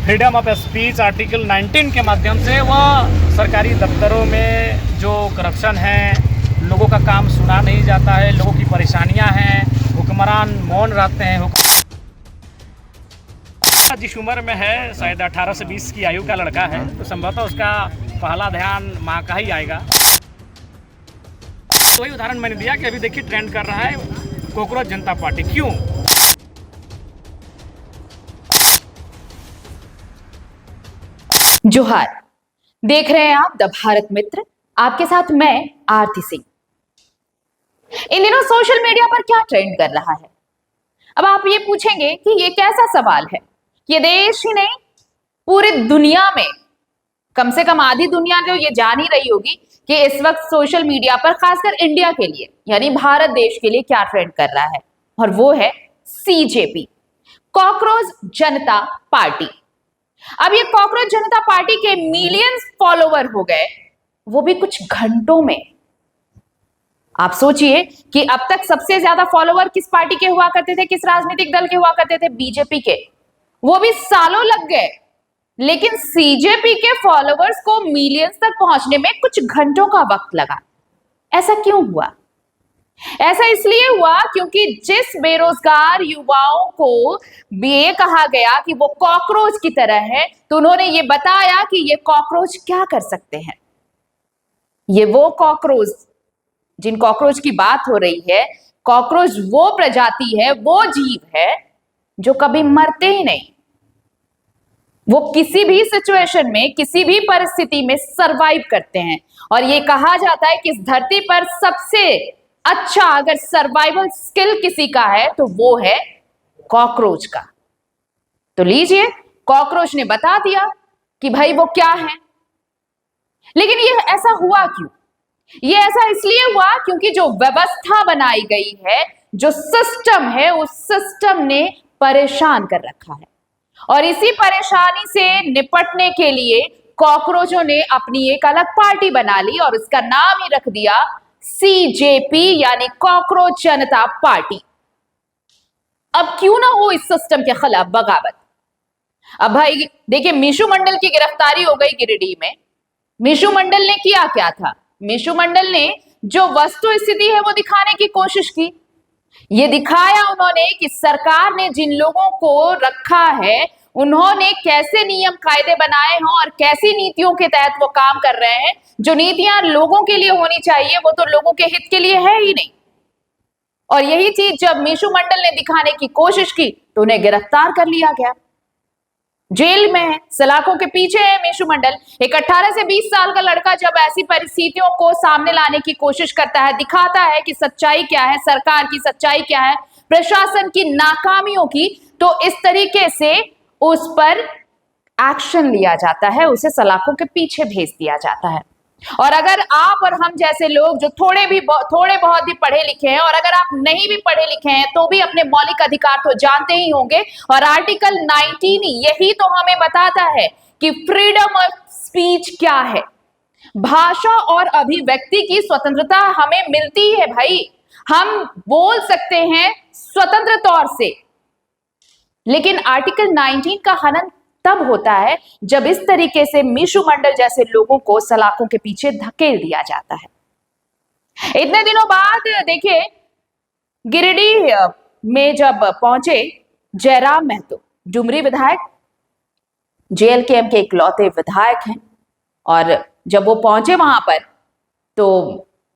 Freedom of speech article 19 के माध्यम से वह सरकारी दफ्तरों में जो करप्शन है, लोगों का काम सुना नहीं जाता है, लोगों की परेशानियां हैं, हुक्मरान मौन रहते हैं। जिस उम्र में है, शायद 18 से 20 की आयु का लड़का है, तो संभवतः उसका पहला ध्यान माँ का ही आएगा। वही उदाहरण मैंने दिया कि अभी देखिए ट्रेंड कर रहा है कॉकरोच जनता पार्टी। क्यों? जोहार, देख रहे हैं आप द भारत मित्र। आपके साथ मैं आरती सिंह। इन दिनों सोशल मीडिया पर क्या ट्रेंड कर रहा है? अब आप ये पूछेंगे कि ये कैसा सवाल है? ये देश ही नहीं, पूरी दुनिया में कम से कम आधी दुनिया तो ये जान ही रही होगी कि इस वक्त सोशल मीडिया पर खासकर इंडिया के लिए यानी भारत देश के लिए क्या ट्रेंड कर रहा है, और वो है सीजेपी, कॉकरोच जनता पार्टी। अब ये कॉकरोच जनता पार्टी के मिलियंस फॉलोवर हो गए, वो भी कुछ घंटों में। आप सोचिए कि अब तक सबसे ज्यादा फॉलोवर किस पार्टी के हुआ करते थे, किस राजनीतिक दल के हुआ करते थे? बीजेपी के। वो भी सालों लग गए, लेकिन सीजेपी के फॉलोवर्स को मिलियंस तक पहुंचने में कुछ घंटों का वक्त लगा। ऐसा क्यों हुआ? ऐसा इसलिए हुआ क्योंकि जिस बेरोजगार युवाओं को ये कहा गया कि वो कॉकरोच की तरह है, तो उन्होंने ये बताया कि ये कॉकरोच क्या कर सकते हैं। ये वो कॉकरोच, जिन कॉकरोच की बात हो रही है, कॉकरोच वो प्रजाति है, वो जीव है जो कभी मरते ही नहीं। वो किसी भी सिचुएशन में, किसी भी परिस्थिति में सरवाइव करते हैं। और ये कहा जाता है कि इस धरती पर सबसे अच्छा अगर सर्वाइवल स्किल किसी का है तो वो है कॉकरोच का। तो लीजिए, कॉकरोच ने बता दिया कि भाई वो क्या है। लेकिन ये ऐसा हुआ क्यों? ये ऐसा इसलिए हुआ क्योंकि जो व्यवस्था बनाई गई है, जो सिस्टम है, उस सिस्टम ने परेशान कर रखा है। और इसी परेशानी से निपटने के लिए कॉकरोचों ने अपनी एक अलग पार्टी बना ली और इसका नाम ही रख दिया सीजेपी, यानी कॉकरोच जनता पार्टी। अब क्यों ना हो इस सिस्टम के खिलाफ बगावत। अब भाई देखिए, मीशू मंडल की गिरफ्तारी हो गई गिरिडीह में। मीशू मंडल ने किया क्या था? मीशू मंडल ने जो वस्तु स्थिति है वो दिखाने की कोशिश की। ये दिखाया उन्होंने कि सरकार ने जिन लोगों को रखा है, उन्होंने कैसे नियम कायदे बनाए हों और कैसी नीतियों के तहत वो काम कर रहे हैं। जो नीतियां लोगों के लिए होनी चाहिए वो तो लोगों के हित के लिए है ही नहीं। और यही चीज जब मीशू मंडल ने दिखाने की कोशिश की तो उन्हें गिरफ्तार कर लिया गया, जेल में है, सलाखों के पीछे है मीशू मंडल। एक 18 से 20 साल का लड़का जब ऐसी परिस्थितियों को सामने लाने की कोशिश करता है, दिखाता है कि सच्चाई क्या है, सरकार की सच्चाई क्या है, प्रशासन की नाकामियों की, तो इस तरीके से उस पर एक्शन लिया जाता है, उसे सलाखों के पीछे भेज दिया जाता है। और अगर आप और हम जैसे लोग जो थोड़े बहुत भी पढ़े लिखे हैं, और अगर आप नहीं भी पढ़े लिखे हैं तो भी अपने मौलिक अधिकार तो जानते ही होंगे। और आर्टिकल 19 यही तो हमें बताता है कि फ्रीडम ऑफ स्पीच क्या है। भाषा और अभिव्यक्ति की स्वतंत्रता हमें मिलती है भाई, हम बोल सकते हैं स्वतंत्र तौर से। लेकिन आर्टिकल 19 का हनन तब होता है जब इस तरीके से मीशू मंडल जैसे लोगों को सलाखों के पीछे धकेल दिया जाता है। इतने दिनों बाद देखिए, गिरिडीह में जब पहुंचे जयराम महतो, डुमरी विधायक, जेएलकेएम के इकलौते विधायक हैं, और जब वो पहुंचे वहां पर तो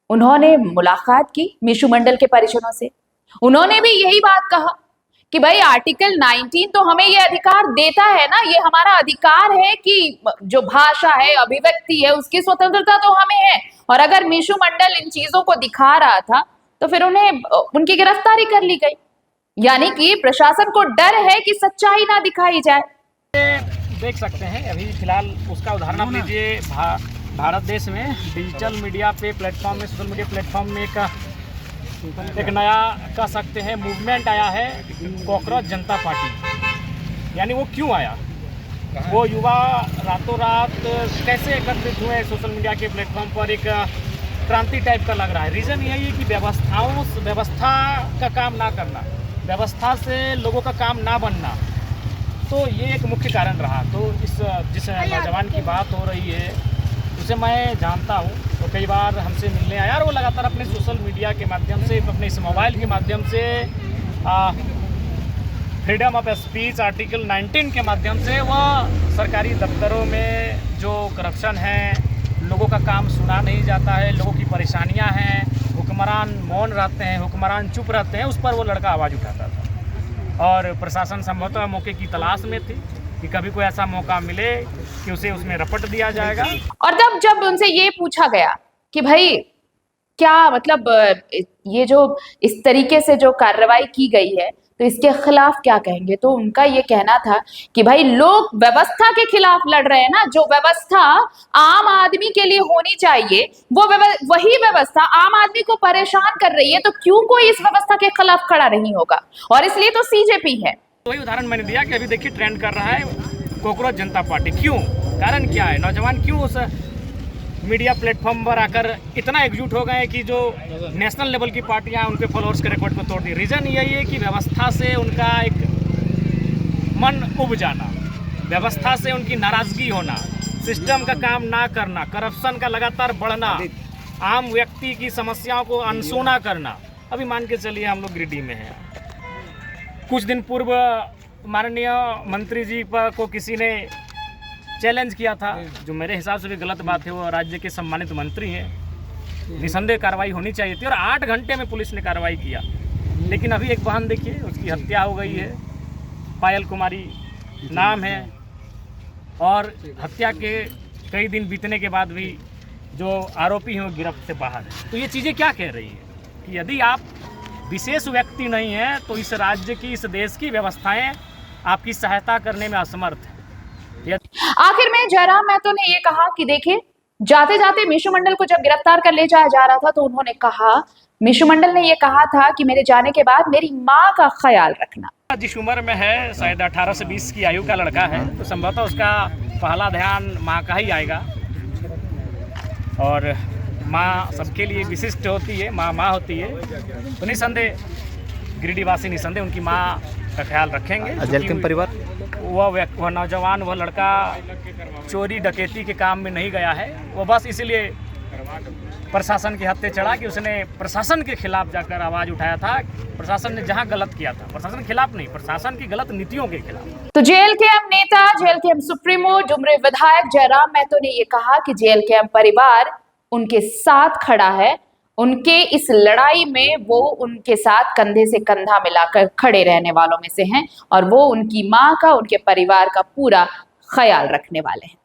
उन्होंने मुलाकात की मीशू मंडल के परिजनों से। उन्होंने भी यही बात कहा कि भाई आर्टिकल 19 तो हमें ये अधिकार देता है ना, ये हमारा अधिकार है कि जो भाषा है, अभिव्यक्ति है, उसकी स्वतंत्रता तो हमें है। और अगर मीशू मंडल इन चीजों को दिखा रहा था तो फिर उनकी गिरफ्तारी कर ली गई। यानी कि प्रशासन को डर है कि सच्चाई ना दिखाई जाए। देख सकते हैं अभी फिलहाल उसका उदाहरण आप लीजिए। भारत देश में डिजिटल मीडिया पे प्लेटफॉर्म में, सोशल मीडिया प्लेटफॉर्म में एक नया कह सकते हैं मूवमेंट आया है, कॉकरोच जनता पार्टी। यानी वो क्यों आया? वो युवा रातों रात कैसे एकत्रित हुए सोशल मीडिया के प्लेटफॉर्म पर? एक क्रांति टाइप का लग रहा है। रीज़न यही है कि व्यवस्था का काम ना करना, व्यवस्था से लोगों का काम ना बनना, तो ये एक मुख्य कारण रहा। तो जिस नौजवान की बात हो रही है उसे मैं जानता हूँ, तो कई बार हमसे मिलने आया और वो लगातार अपने सोशल मीडिया के माध्यम से, अपने इस मोबाइल के माध्यम से फ्रीडम ऑफ स्पीच आर्टिकल 19 के माध्यम से वह सरकारी दफ्तरों में जो करप्शन है, लोगों का काम सुना नहीं जाता है, लोगों की परेशानियां हैं, हुक्मरान मौन रहते हैं, हुक्मरान चुप रहते हैं, उस पर वो लड़का आवाज़ उठाता था। और प्रशासन संभवतः मौके की तलाश में थी कि कभी कोई ऐसा मौका मिले कि उसे उसमें रपट दिया जाएगा। और तब जब उनसे ये पूछा गया कि भाई क्या मतलब ये जो इस तरीके से जो कार्रवाई की गई है तो इसके खिलाफ क्या कहेंगे, तो उनका ये कहना था कि भाई लोग व्यवस्था के खिलाफ लड़ रहे हैं ना, जो व्यवस्था आम आदमी के लिए होनी चाहिए वही व्यवस्था आम आदमी को परेशान कर रही है, तो क्यों कोई इस व्यवस्था के खिलाफ खड़ा नहीं होगा, और इसलिए तो सीजेपी है। वही उदाहरण मैंने दिया कि अभी देखिए ट्रेंड कर रहा है कॉकरोच जनता पार्टी। क्यों? कारण क्या है? नौजवान क्यों उस मीडिया प्लेटफॉर्म पर आकर इतना एकजुट हो गए कि जो नेशनल लेवल की पार्टियां उनके फॉलोअर्स के रिकॉर्ड को तोड़ दी। रीज़न यही है कि व्यवस्था से उनका एक मन उब जाना, व्यवस्था से उनकी नाराज़गी होना, सिस्टम का काम ना करना, करप्शन का लगातार बढ़ना, आम व्यक्ति की समस्याओं को अनसुना करना। अभी मान के चलिए हम लोग गिरिडीह में हैं, कुछ दिन पूर्व माननीय मंत्री जी पर को किसी ने चैलेंज किया था, जो मेरे हिसाब से भी गलत बात है। वो राज्य के सम्मानित मंत्री हैं, निसंदेह कार्रवाई होनी चाहिए थी, और 8 घंटे में पुलिस ने कार्रवाई किया। लेकिन अभी एक बहन देखिए, उसकी हत्या हो गई है, पायल कुमारी नाम है, और हत्या के कई दिन बीतने के बाद भी जो आरोपी हैं वो गिरफ्त से बाहर है। तो ये चीज़ें क्या कह रही है कि यदि आप विशेष व्यक्ति नहीं हैं तो इस राज्य की, इस देश की व्यवस्थाएं आपकी सहायता करने में असमर्थ है। आखिर में जयराम महतो ने यह कहा कि देखिए, जाते जाते मीशू मंडल को जब गिरफ्तार कर ले जाया जा रहा था तो उन्होंने कहा, मीशू मंडल ने यह कहा था कि मेरे जाने के बाद मेरी मां का ख्याल रखना। जिस उम्र में है, शायद 18 से 20 की आयु का लड़का है, तो संभवतः उसका पहला ध्यान माँ का ही आएगा। और माँ सबके लिए विशिष्ट होती है, माँ होती है, तो निसंदेह गिरिडीहवासी निसंदेह उनकी माँ का ख्याल रखेंगे। जेल के परिवार वह नौजवान, वह लड़का चोरी डकैती के काम में नहीं गया है, वो बस इसलिए प्रशासन के हत्थे चढ़ा कि उसने प्रशासन के खिलाफ जाकर आवाज़ उठाया था। प्रशासन ने जहां गलत किया था, प्रशासन के खिलाफ नहीं, प्रशासन की गलत नीतियों के खिलाफ। तो जेएलकेएम नेता, जेएलकेएम सुप्रीमो, डुमरे विधायक जयराम महतो ने यह कहा कि जेएलकेएम परिवार उनके साथ खड़ा है, उनके इस लड़ाई में वो उनके साथ कंधे से कंधा मिलाकर खड़े रहने वालों में से हैं, और वो उनकी मां का, उनके परिवार का पूरा ख्याल रखने वाले हैं।